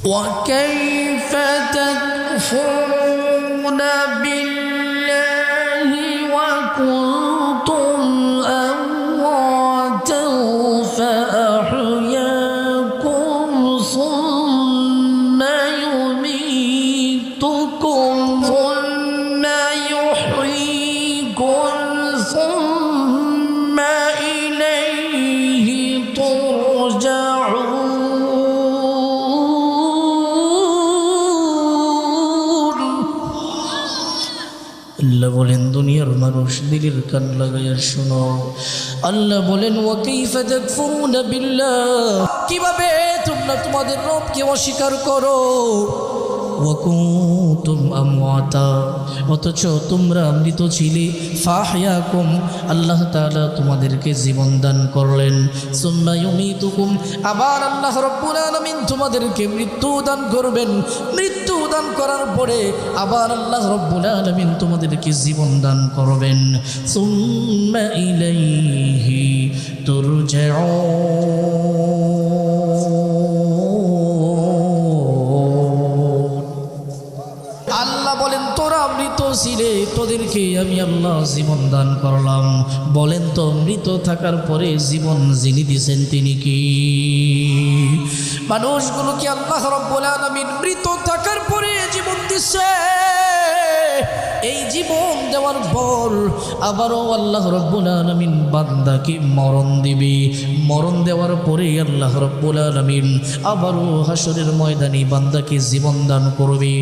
وكيف تكفرون بالله وكنتم أمواتا فأحياكم ثم يميتكم ثم يحييكم ثم إليه ترجعون আল্লাহ বলেন দুনিয়ার মানুষ দিলের কান লাগাইয়া শোনো। আল্লাহ বলেন ওয়া কাইফা তাকফুরুনা বিল্লাহ, কিভাবে তোমরা তোমাদের রবকে অস্বীকার করো। ওয়া কুনতুম আমওয়াতা, অথচ তোমরা মৃত ছিলে। ফাহয়াকুম, আল্লাহ তাআলা তোমাদেরকে জীবন দান করলেন। সুম্মা ইউমিতুকুম, আবার আল্লাহ রাব্বুল আলামিন তোমাদেরকে মৃত্যু দান করবেন। মৃত্যু দান করার পরে আবার আল্লাহ রাব্বুল আলামিন তোমাদেরকে জীবন দান করবেন। সুম্মা ইলাইহি তুরজাউন। আল্লাহ বলেন তোরা মৃত ছিলে, তোদেরকে আমি আল্লাহ জীবন দান করলাম। বলেন তো মৃত থাকার পরে জীবন যিনি দিয়েছেন তিনি কি? মানুষগুলোকে আল্লাহ রাব্বুল আলামিন মৃত থাকার পরে জীবন দিচ্ছে। এই জীবন দেওয়ার পর আবারও আল্লাহ রাব্বুল আলামিন বান্দাকে মরণ দিবে। মরণ দেওয়ার পরে আল্লাহ রাব্বুল আলামিন আবারও হাসরের ময়দানে বান্দাকে জীবন দান করবে।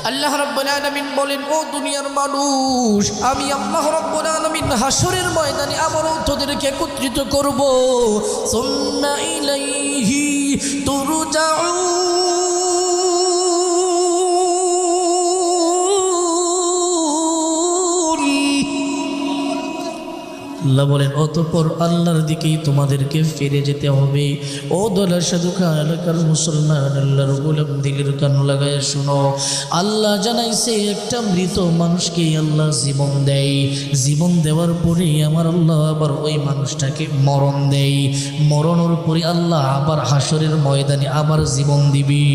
আল্লাহ রাব্বুল আলামিন বলেন ও দুনিয়ার মানুষ, আমি আল্লাহ রাব্বুল আলামিন হাসরের ময়দানে আবারও তোদেরকে একত্রিত করব। সুম্মা ইলাইহি তুরজাউন। আল্লাহ বলেন অতঃপর আল্লাহর দিকেই তোমাদেরকে ফিরে যেতে হবে। ও দোলা সাধুকা এলাকার মুসলমান, আল্লাহর গোলাম দিলের কান লাগায় শোনো। আল্লাহ জানাইছে একটা মৃত মানুষকে আল্লাহ জীবন দেয়। জীবন দেওয়ার পরে আমার আল্লাহ আবার ওই মানুষটাকে মরণ দেয়। মরণের পরে আল্লাহ আবার হাসরের ময়দানে আবার জীবন দিবি।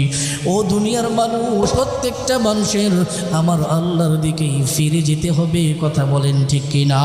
ও দুনিয়ার মানুষ, প্রত্যেকটা মানুষের আমার আল্লাহর দিকেই ফিরে যেতে হবে। কথা বলেন ঠিক কিনা?